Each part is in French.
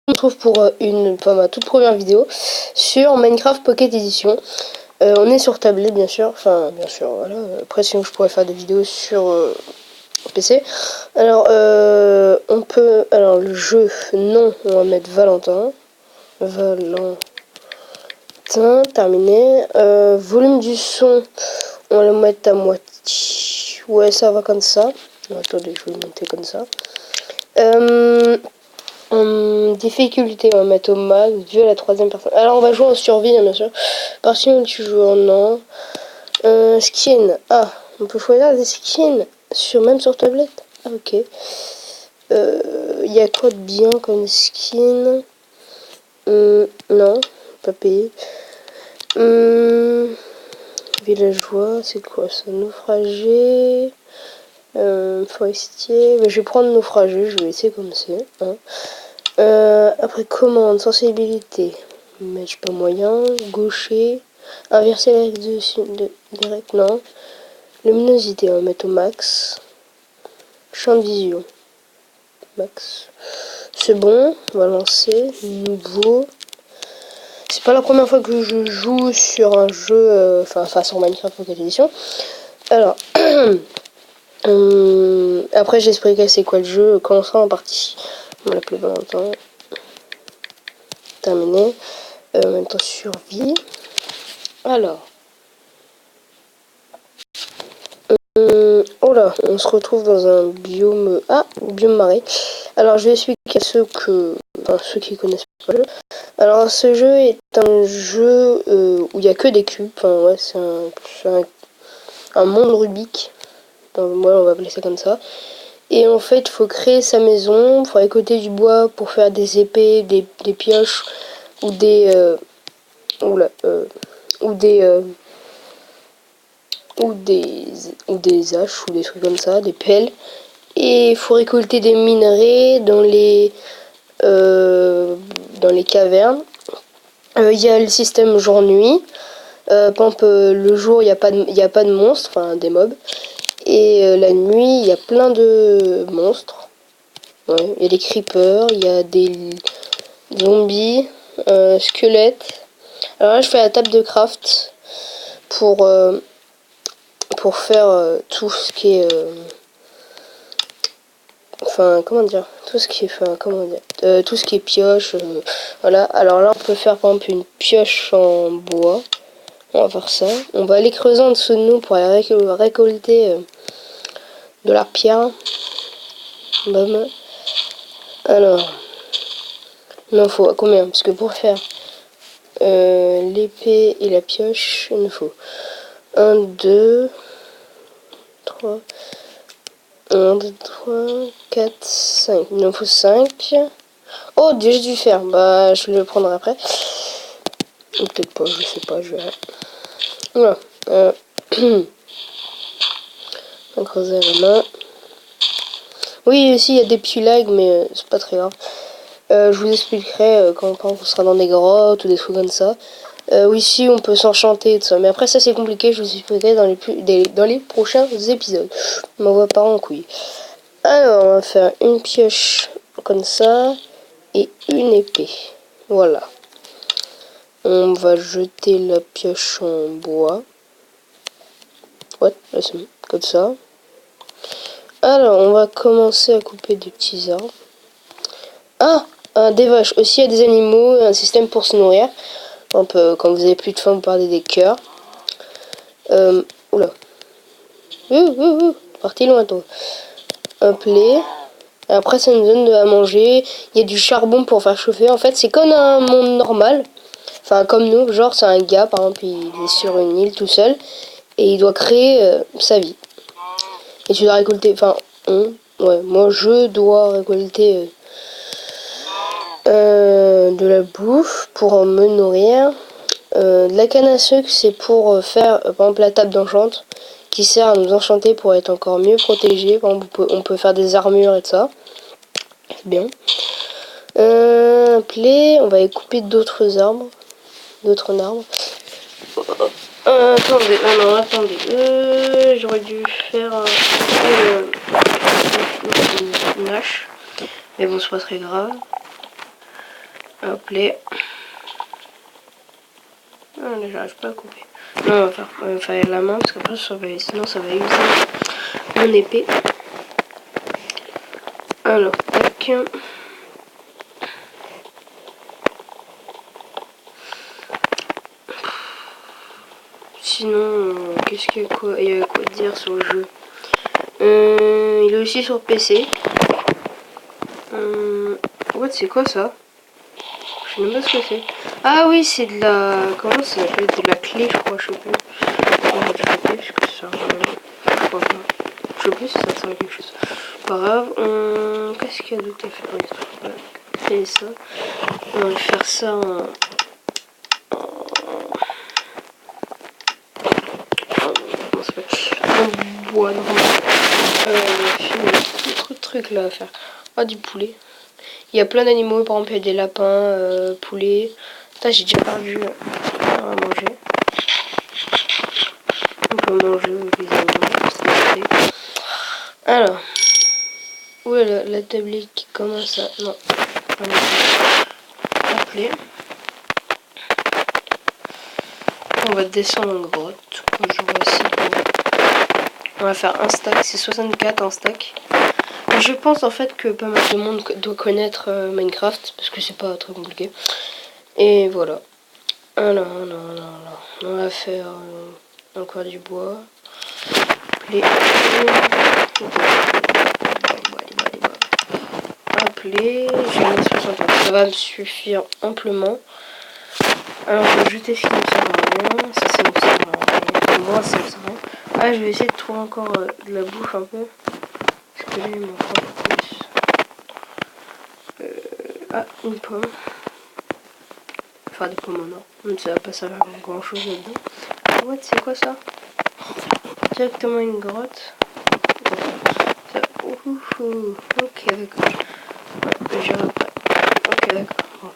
On se retrouve pour ma toute première vidéo sur Minecraft Pocket Edition. On est sur tablette bien sûr, voilà. Après sinon je pourrais faire des vidéos sur PC. Alors le jeu, non, on va mettre Valentin, terminé. Volume du son, on va le mettre à moitié, ouais ça va comme ça. Attendez, je vais le monter comme ça. Difficulté, on va mettre au max, vu à la troisième personne. Alors on va jouer en survie, hein, bien sûr. Par contre, tu joues en an. Skin. Ah, on peut choisir des skins même sur tablette. Ah, ok. Il y a quoi de bien comme skin? Non, pas payé. Villageois, c'est quoi ça? Naufragé. Forestier. Je vais prendre naufragé, je vais essayer comme c'est. Hein. Après commande, sensibilité, match pas moyen, gaucher, inverser la direct, non. Luminosité, on va mettre au max. Champ de vision, max. C'est bon, on va lancer, nouveau. C'est pas la première fois que je joue sur un jeu, sur Minecraft Pocket Edition. Alors, après j'expliquerai c'est quoi le jeu quand on sera en partie. On va l'appeler Valentin. Terminé. Maintenant survie. Alors. Oh là, on se retrouve dans un biome. Ah, biome marais. Alors je vais expliquer à ceux qui connaissent pas le jeu. Alors ce jeu est un jeu où il n'y a que des cubes. Enfin ouais, c'est un monde Rubik. Moi on va appeler ça comme ça. Et en fait, il faut créer sa maison, il faut récolter du bois pour faire des épées, des pioches ou des haches ou des trucs comme ça, des pelles. Et il faut récolter des minerais dans les cavernes. Il y a le système jour-nuit. Par exemple, le jour, il n'y a pas de monstres, enfin des mobs. Et la nuit, il y a plein de monstres. Ouais, il y a des creepers, il y a des zombies, squelettes. Alors là, je fais la table de craft pour faire tout ce qui est comment dire, tout ce qui est pioche, voilà. Alors là on peut faire par exemple une pioche en bois. On va faire ça, on va aller creuser en dessous de nous pour aller récolter de la pierre. Bam. Alors il en faut combien? Parce que pour faire l'épée et la pioche, il nous faut 1, 2, 3, 1, 2, 3, 4, 5. Il en faut 5. Oh, j'ai dû faire. Bah, je le prendrai après. Ou peut-être pas, je sais pas, je verrai. Voilà. On va creuser la main. Oui, aussi, il y a des petits lags, mais c'est pas très grave. Je vous expliquerai quand on sera dans des grottes ou des trucs comme ça. Ici, on peut s'enchanter et tout ça. Mais après, ça, c'est compliqué. Je vous expliquerai dans les prochains épisodes. Je m'envoie pas en couille. Alors, on va faire une pioche comme ça et une épée. Voilà. On va jeter la pioche en bois. Ouais, là c'est bon. Comme ça. Alors, on va commencer à couper des petits arbres. Ah, des vaches. Aussi, il y a des animaux, un système pour se nourrir. Quand vous avez plus de faim, vous perdez des cœurs. Oula. Parti loin, toi. Un play. Après, ça nous donne à manger. Il y a du charbon pour faire chauffer. En fait, c'est comme un monde normal. Enfin, comme nous. Genre, c'est un gars, par exemple, il est sur une île tout seul. Et il doit créer sa vie. Et tu dois récolter... moi, je dois récolter de la bouffe pour me nourrir. De la canne à sucre, c'est pour faire, par exemple, la table d'enchante. Qui sert à nous enchanter pour être encore mieux protégés. Par exemple, on peut faire des armures et tout ça. C'est bien. Play, on va y couper d'autres arbres. Attendez. J'aurais dû faire une hache. Mais bon, c'est pas très grave. Hop les. Ah, là, j'arrive pas à couper. Non, on va faire la main parce qu'après, sinon ça va user mon épée. Alors, tac. Sinon, qu'est-ce qu'il y a quoi, il y a quoi dire sur le jeu? Il est aussi sur PC. What, c'est quoi ça? Je sais même pas ce que c'est. Ah oui, c'est de la... Comment ça s'appelle? De la clé, je crois, je sais plus. On va développer parce que ça... Je crois pas. Je sais plus si ça sert à quelque chose. Pas grave. Qu'est-ce qu'il y a d'autre à faire? On va créer ça. On va faire ça en... Comment ça s'appelle? En bois, normal. Il y a trop de trucs là à faire. Ah, du poulet. Il y a plein d'animaux, par exemple il y a des lapins, poulets. Putain, j'ai déjà perdu à manger. On peut manger les animaux. Alors, où est la tablette qui commence à... Non, appeler. On va descendre en grotte. On va faire un stack, c'est 64 en stack. Je pense en fait que pas mal de monde doit connaître Minecraft parce que c'est pas très compliqué. Et voilà. Alors, on va faire encore du bois. Appeler. J'ai mis 60. Ça va me suffire amplement. Alors je vais jeter ce qui ne sert à rien. Ça me sert à rien. Moi ça me sert à rien. Ah, je vais essayer de trouver encore de la bouffe un peu. Parce que là il m'en faut un peu plus. Ah, une pomme. Enfin des pommes en or. Mais ça va pas servir à grand chose là-dedans. What, c'est quoi ça? Directement une grotte. Ok, d'accord. Ouais, j'irai pas. Ok, d'accord. Bon.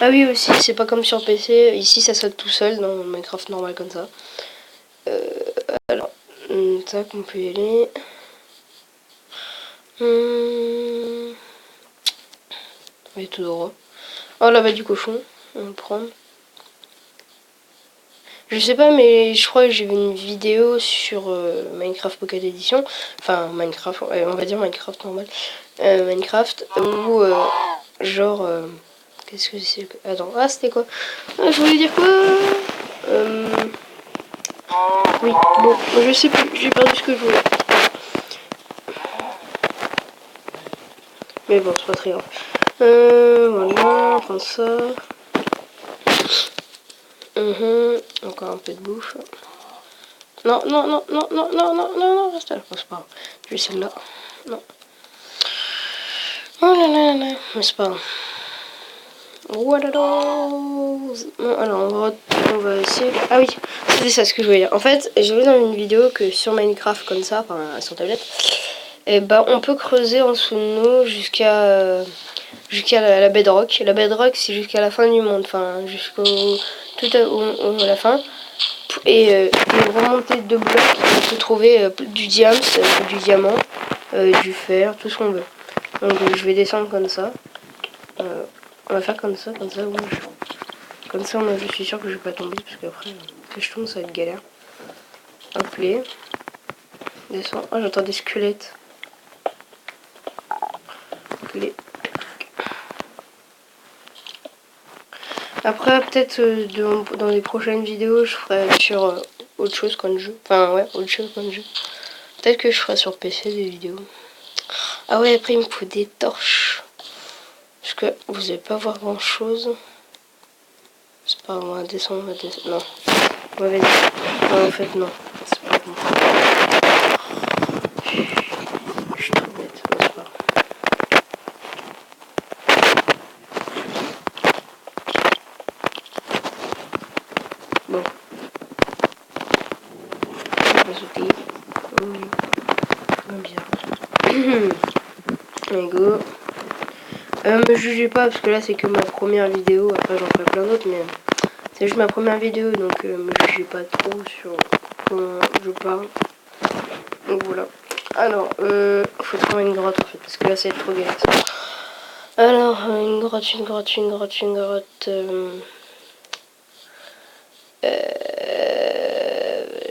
Ah oui, aussi, c'est pas comme sur PC. Ici, ça saute tout seul dans Minecraft normal comme ça. Alors, tac, on peut y aller. On va tout droit. Oh, là-bas du cochon. On va le prendre. Je sais pas, mais je crois que j'ai vu une vidéo sur Minecraft Pocket Edition. Enfin, Minecraft, on va dire Minecraft normal. Minecraft, où genre... qu'est-ce que c'est que... Attends, ah c'était quoi? Ah, je voulais dire quoi? Oui, bon, je sais plus, j'ai perdu ce que je voulais. Mais bon, c'est pas très grave. Voilà, on prend ça. Encore un peu de bouffe. Non, reste là, c'est pas grave. Je vais celle-là. Non. Oh là là là, mais c'est pas grave. Voilà. Bon, alors on va essayer. Ah oui, c'était ça ce que je voulais dire. En fait, j'ai vu dans une vidéo que sur Minecraft comme ça, enfin sur tablette, et ben on peut creuser en dessous de nous jusqu'à la bedrock. La bedrock c'est jusqu'à la fin du monde, enfin jusqu'au à la fin. Et pour remonter 2 blocs, on peut trouver du diamant, du fer, tout ce qu'on veut. Donc je vais descendre comme ça. On va faire comme ça, oui. Comme ça, moi, je suis sûr que je vais pas tomber, parce qu'après, si je tombe, ça va être galère. Hop, les. Descends. Oh, j'entends des squelettes. Hop, les. Après, peut-être dans les prochaines vidéos, je ferai sur autre chose comme jeu. Enfin, ouais, autre chose comme jeu. Peut-être que je ferai sur PC des vidéos. Ah ouais, après, il me faut des torches. Parce que vous n'allez pas voir grand-chose. C'est pas grave, on va descendre, Non. Ouais, vas-y. Non, en fait, non. C'est pas bon. Je suis trop bête, c'est pas grave. Bon. On va sauter. Bien. Allez, go. Me jugez pas, parce que là, c'est que ma première vidéo. Après, j'en ferai plein d'autres, mais... C'est juste ma première vidéo, donc me jugez pas trop sur comment je parle. Donc voilà. Alors, faut trouver une grotte en fait, parce que là ça va être trop galère. Alors, une grotte.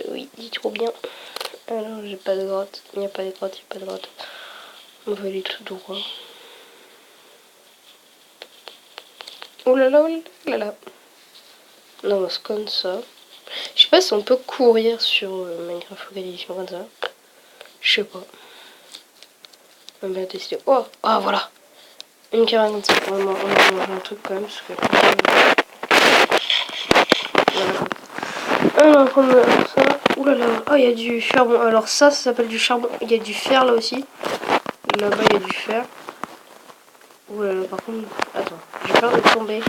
Oui, dis trop bien. Alors, j'ai pas de grotte. Il n'y a pas de grotte. On va aller tout droit. Oh là là, oh là là. Non, c'est comme ça. Je sais pas si on peut courir sur Minecraft Edition comme ça. Je sais pas. On va bien tester. Oh, ah voilà. Une carrière comme ça. On va manger un truc quand même. Parce que... voilà. Alors, on va ça. Ouh là là. Oh, il y a du charbon. Alors, ça s'appelle du charbon. Il y a du fer là aussi. Là-bas, il y a du fer. Ouh là là, par contre. Attends, j'ai peur de tomber.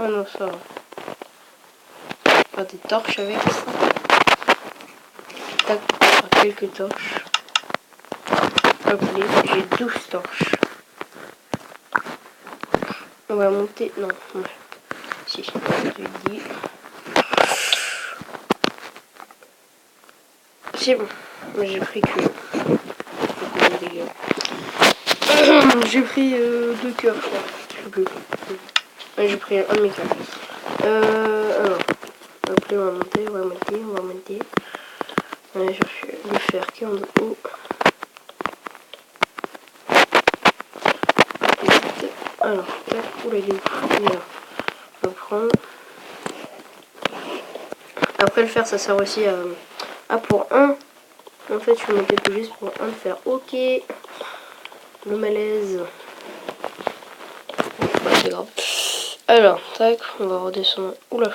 Ah non, ça va. Faire des torches avec ça. Tac, quelques torches. Hop, j'ai 12 torches. On va monter. Non, ouais. Si, je dis. C'est bon. J'ai pris que. J'ai pris 2 cœurs, je crois. Je sais plus. J'ai pris un de mes cœurs. Alors. Après, on va monter. On va aller chercher le fer qui est en haut. Alors, tac. Oula, il est où? Il est là. On va prendre. Après, le fer, ça sert aussi à. Ah, pour un. En fait, je vais monter tout juste pour un fer. Ok. Le malaise. Ouais, c'est grave. Alors, tac, on va redescendre. Oula.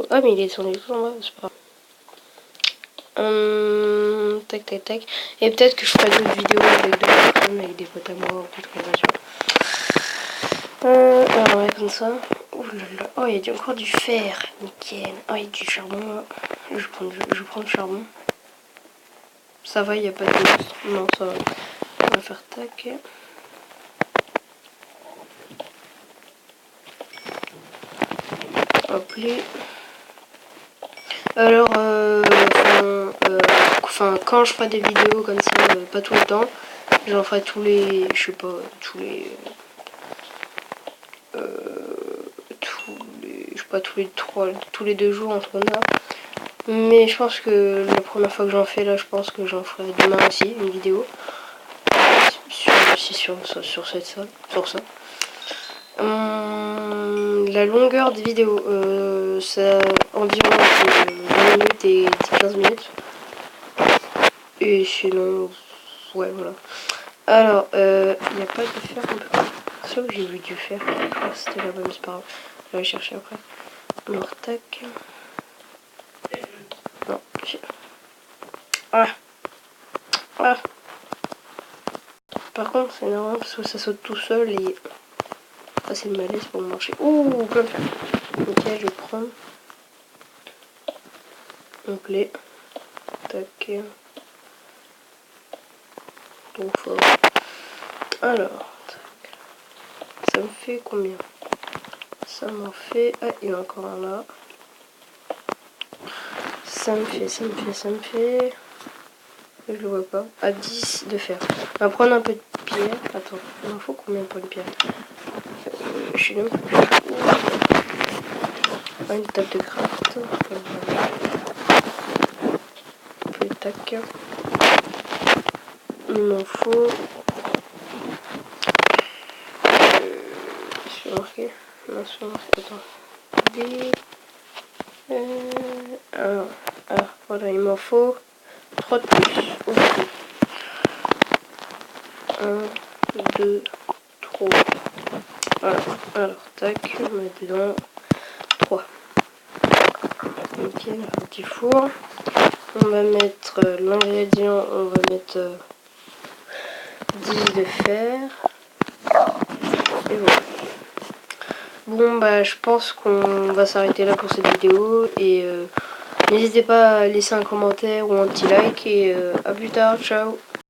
Ah, mais il est descendu tout en bas, c'est pas grave. Tac. Et peut-être que je ferai d'autres vidéos avec d'autres personnes, avec des potes à moi, ou peut-être qu'on va sur. Alors, ouais, comme ça. Oulala. Oh, il y a encore du fer. Nickel. Oh, il y a du charbon. Je prends le charbon. Ça va, il n'y a pas de... Non, ça va. On va faire tac. Hop les. Alors, quand je ferai des vidéos comme ça, pas tout le temps, j'en ferai tous les, je sais pas, tous les, je sais pas, tous les 2 jours, entre ça. Mais je pense que la première fois que j'en fais, là, je pense que j'en ferai demain aussi, une vidéo. Sur ça. La longueur des vidéos, ça environ 20 minutes et 15 minutes. Et sinon, ouais, voilà. Alors, il n'y a pas de fer un peu. C'est là où j'ai vu du fer. Je crois que c'était là-bas, mais c'est pas grave. Je vais chercher après. Alors, tac. Non, j'ai... Ah. Par contre, c'est énorme parce que ça saute tout seul et... Ah, c'est le malaise pour marcher. Ouh, plein de fer. Ok, je vais prendre. Donc, les... Tac. Trop fort. Alors, tac. Ça me fait combien? Ça m'en fait... Ah, il y en a encore un là. Ça me fait... Je le vois pas. À 10 de fer. On va prendre un peu de pierre. Attends, il m'en faut combien pour une pierre? Je suis même plus. Une table de craft. Tac. Il m'en faut. Je vais marquer. Non, je vais marquer. Attends. Voilà, il m'en faut 3 de plus. Ok. 1, 2, 3. Voilà. Alors, tac, on va mettre dedans 3. Ok, un petit four. On va mettre l'ingrédient, on va mettre 10 de fer. Et voilà. Bon, bah, je pense qu'on va s'arrêter là pour cette vidéo. Et n'hésitez pas à laisser un commentaire ou un petit like. Et à plus tard, ciao!